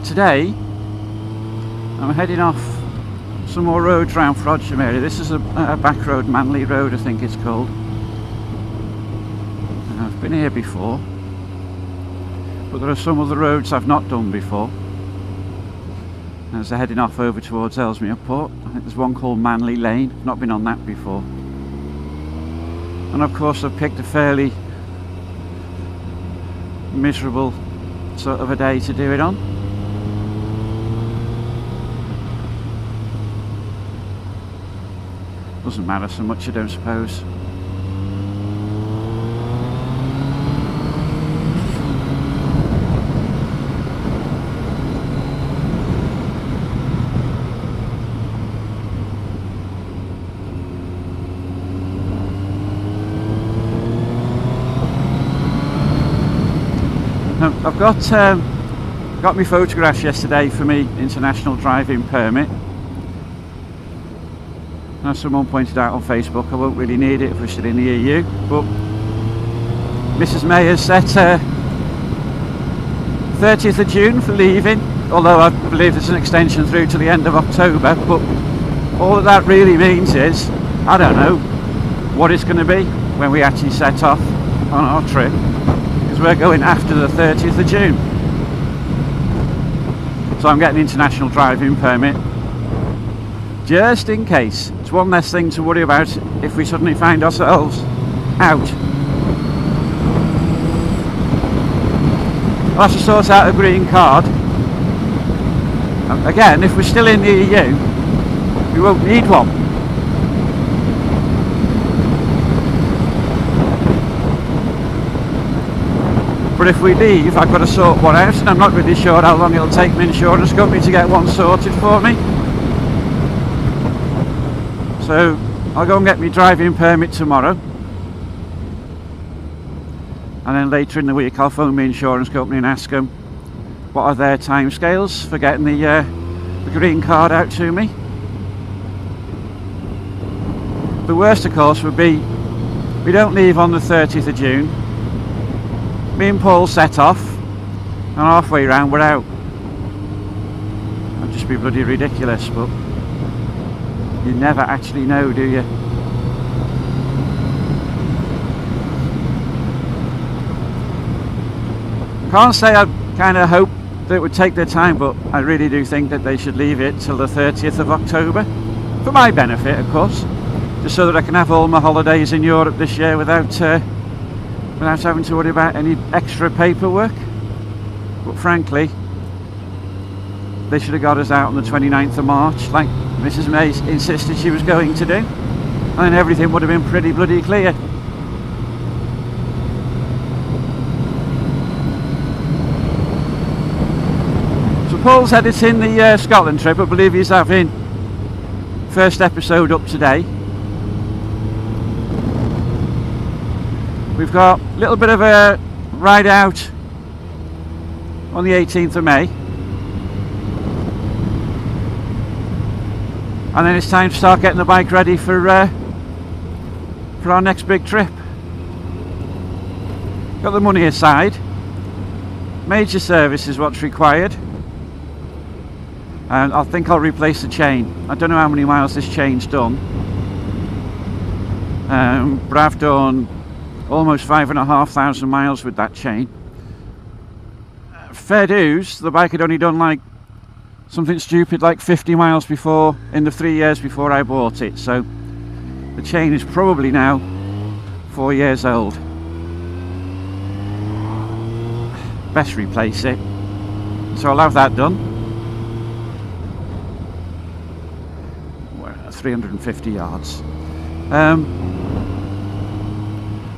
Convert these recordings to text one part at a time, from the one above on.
Today I'm heading off some more roads around Frodsham area. This is a back road, Manley Road I think it's called. I've been here before, but there are some other roads I've not done before. As they're heading off over towards Ellesmere Port, I think there's one called Manley Lane. I've not been on that before. And of course I've picked a fairly miserable sort of a day to do it on. Doesn't matter so much, I don't suppose. I've got my photographs yesterday for me international driving permit. As someone pointed out on Facebook, I won't really need it if we're still in the EU, but Mrs May has set 30th of June for leaving, although I believe there's an extension through to the end of October. But all that really means is, I don't know what it's going to be when we actually set off on our trip, because we're going after the 30th of June. So I'm getting an international driving permit just in case. It's one less thing to worry about if we suddenly find ourselves out. I'll have to sort out a green card. And again, if we're still in the EU, we won't need one. But if we leave, I've got to sort one out, and I'm not really sure how long it'll take my insurance company to get one sorted for me. So I'll go and get my driving permit tomorrow, and then later in the week I'll phone my insurance company and ask them what are their timescales for getting the green card out to me. The worst of course would be we don't leave on the 30th of June. Me and Paul set off, and halfway round we're out. That'd just be bloody ridiculous, but you never actually know, do you? Can't say I kind of hope that it would take their time, but I really do think that they should leave it till the 30th of October. For my benefit, of course. Just so that I can have all my holidays in Europe this year without having to worry about any extra paperwork. But frankly, they should have got us out on the 29th of March like Mrs May insisted she was going to do, and then everything would have been pretty bloody clear. So Paul's editing the Scotland trip. I believe he's having first episode up today. We've got a little bit of a ride out on the 18th of May, and then it's time to start getting the bike ready for our next big trip. Got the money aside. Major service is what's required, and I think I'll replace the chain. I don't know how many miles this chain's done, but I've done almost 5,500 miles with that chain. Fair dues, the bike had only done like something stupid like 50 miles before, in the 3 years before I bought it, so the chain is probably now 4 years old. Best replace it, so I'll have that done. 350 yards.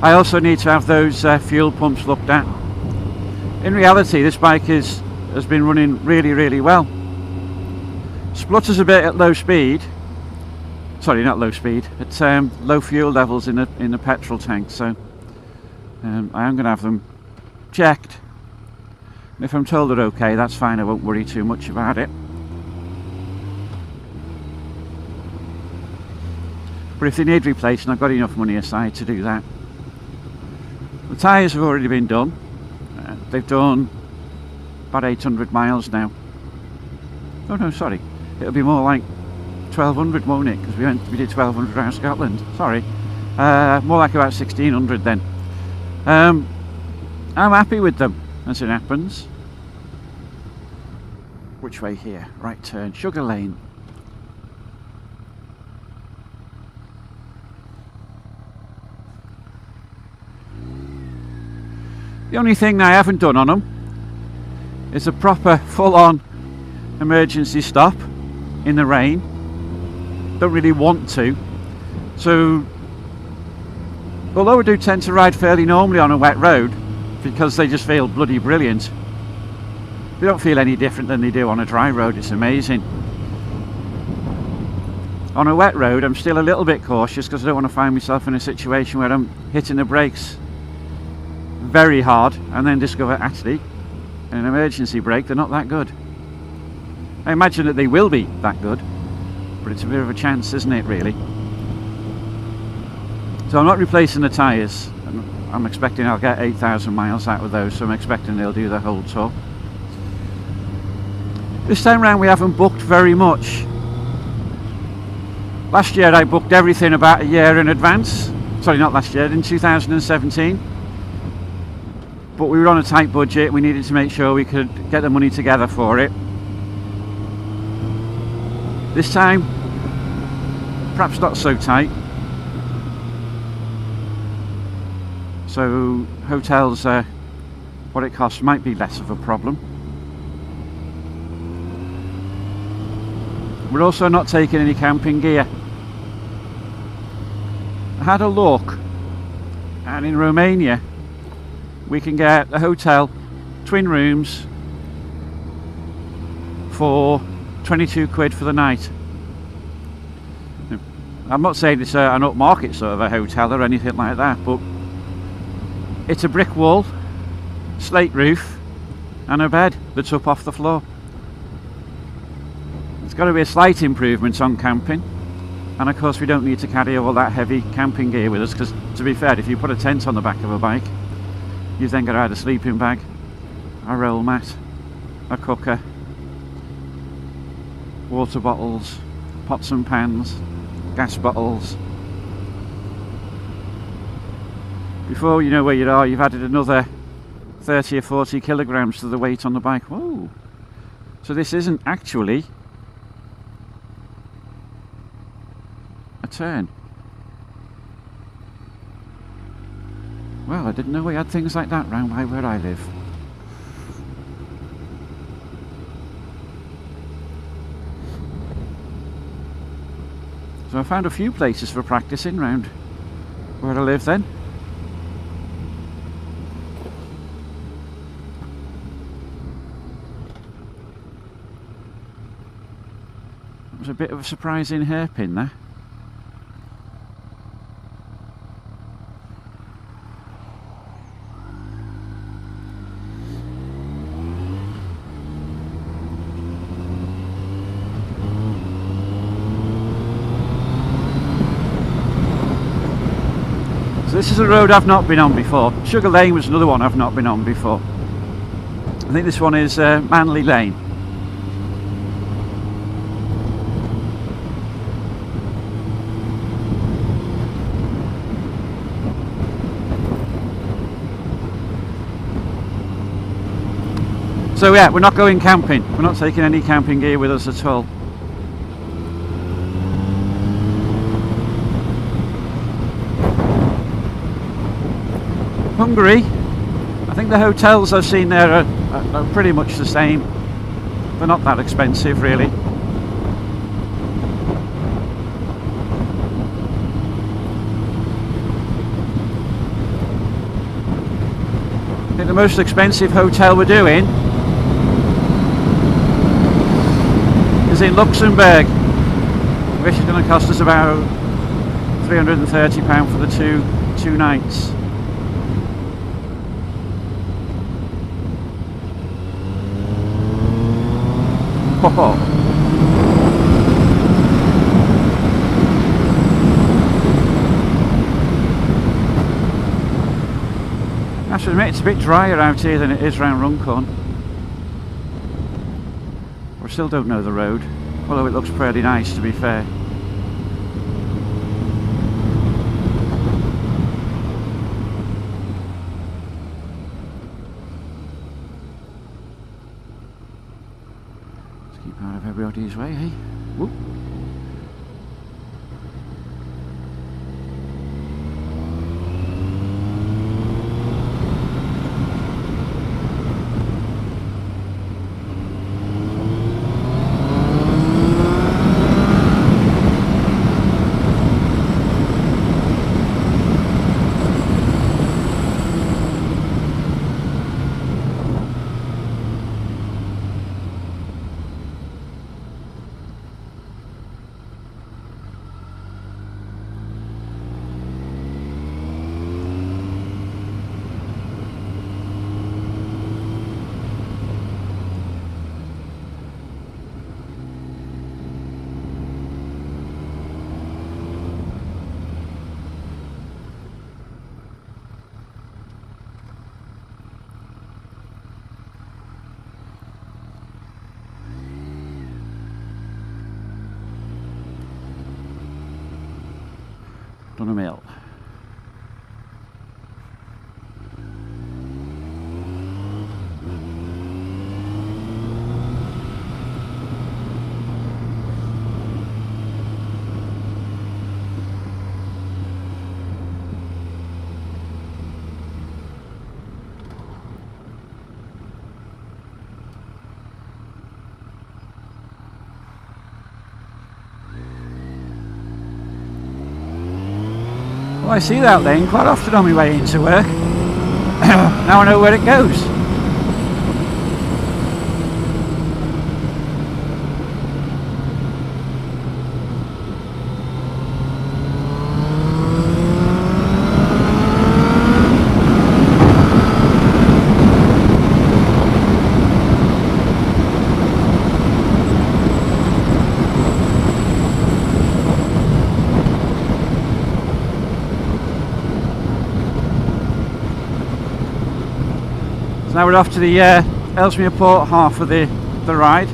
I also need to have those fuel pumps looked at. In reality, this bike has been running really well. Splutters a bit at low speed. Sorry, not low speed. At low fuel levels in the petrol tank. So I am going to have them checked. If I'm told they're okay, that's fine. I won't worry too much about it. But if they need replacing, I've got enough money aside to do that. The tyres have already been done. They've done about 800 miles now. Oh no, sorry. It'll be more like 1200, won't it? Because we did 1200 around Scotland. Sorry. More like about 1600 then. I'm happy with them, as it happens. Which way here? Right turn. Sugar Lane. The only thing I haven't done on them is a proper full-on emergency stop in the rain. Don't really want to. So, although I do tend to ride fairly normally on a wet road, because they just feel bloody brilliant, they don't feel any different than they do on a dry road. It's amazing. On a wet road I'm still a little bit cautious because I don't want to find myself in a situation where I'm hitting the brakes very hard and then discover actually in an emergency brake they're not that good. I imagine that they will be that good, but it's a bit of a chance, isn't it, really? So I'm not replacing the tyres. I'm expecting I'll get 8,000 miles out of those, so I'm expecting they'll do the whole tour. This time round we haven't booked very much. Last year I booked everything about a year in advance. Sorry, not last year, in 2017. But we were on a tight budget, we needed to make sure we could get the money together for it. This time, perhaps not so tight. So hotels, what it costs might be less of a problem. We're also not taking any camping gear. I had a look, and in Romania we can get a hotel, twin rooms, for 22 quid for the night. I'm not saying it's an upmarket sort of a hotel or anything like that, but it's a brick wall, slate roof, and a bed that's up off the floor. It's got to be a slight improvement on camping, and of course we don't need to carry all that heavy camping gear with us, because to be fair, if you put a tent on the back of a bike, you've then got to add a sleeping bag, a roll mat, a cooker, water bottles, pots and pans, gas bottles. Before you know where you are, you've added another 30 or 40 kilograms to the weight on the bike. Whoa! So this isn't actually a turn. Well, I didn't know we had things like that round by where I live. So I found a few places for practicing round where I live then. It was a bit of a surprising hairpin there. So this is a road I've not been on before. Sugar Lane was another one I've not been on before. I think this one is Manley Lane. So yeah, we're not going camping. We're not taking any camping gear with us at all. Hungary, I think the hotels I've seen there are pretty much the same. They're not that expensive really. I think the most expensive hotel we're doing is in Luxembourg, which is going to cost us about £330 for the two nights. I have to admit it's a bit drier out here than it is round Runcorn. I still don't know the road, although it looks pretty nice, to be fair. Let's keep out of everybody's way, hey? Whoop. On a mill. Well, I see that lane quite often on my way into work. Now I know where it goes. So now we're off to the Ellesmere Port half of the ride.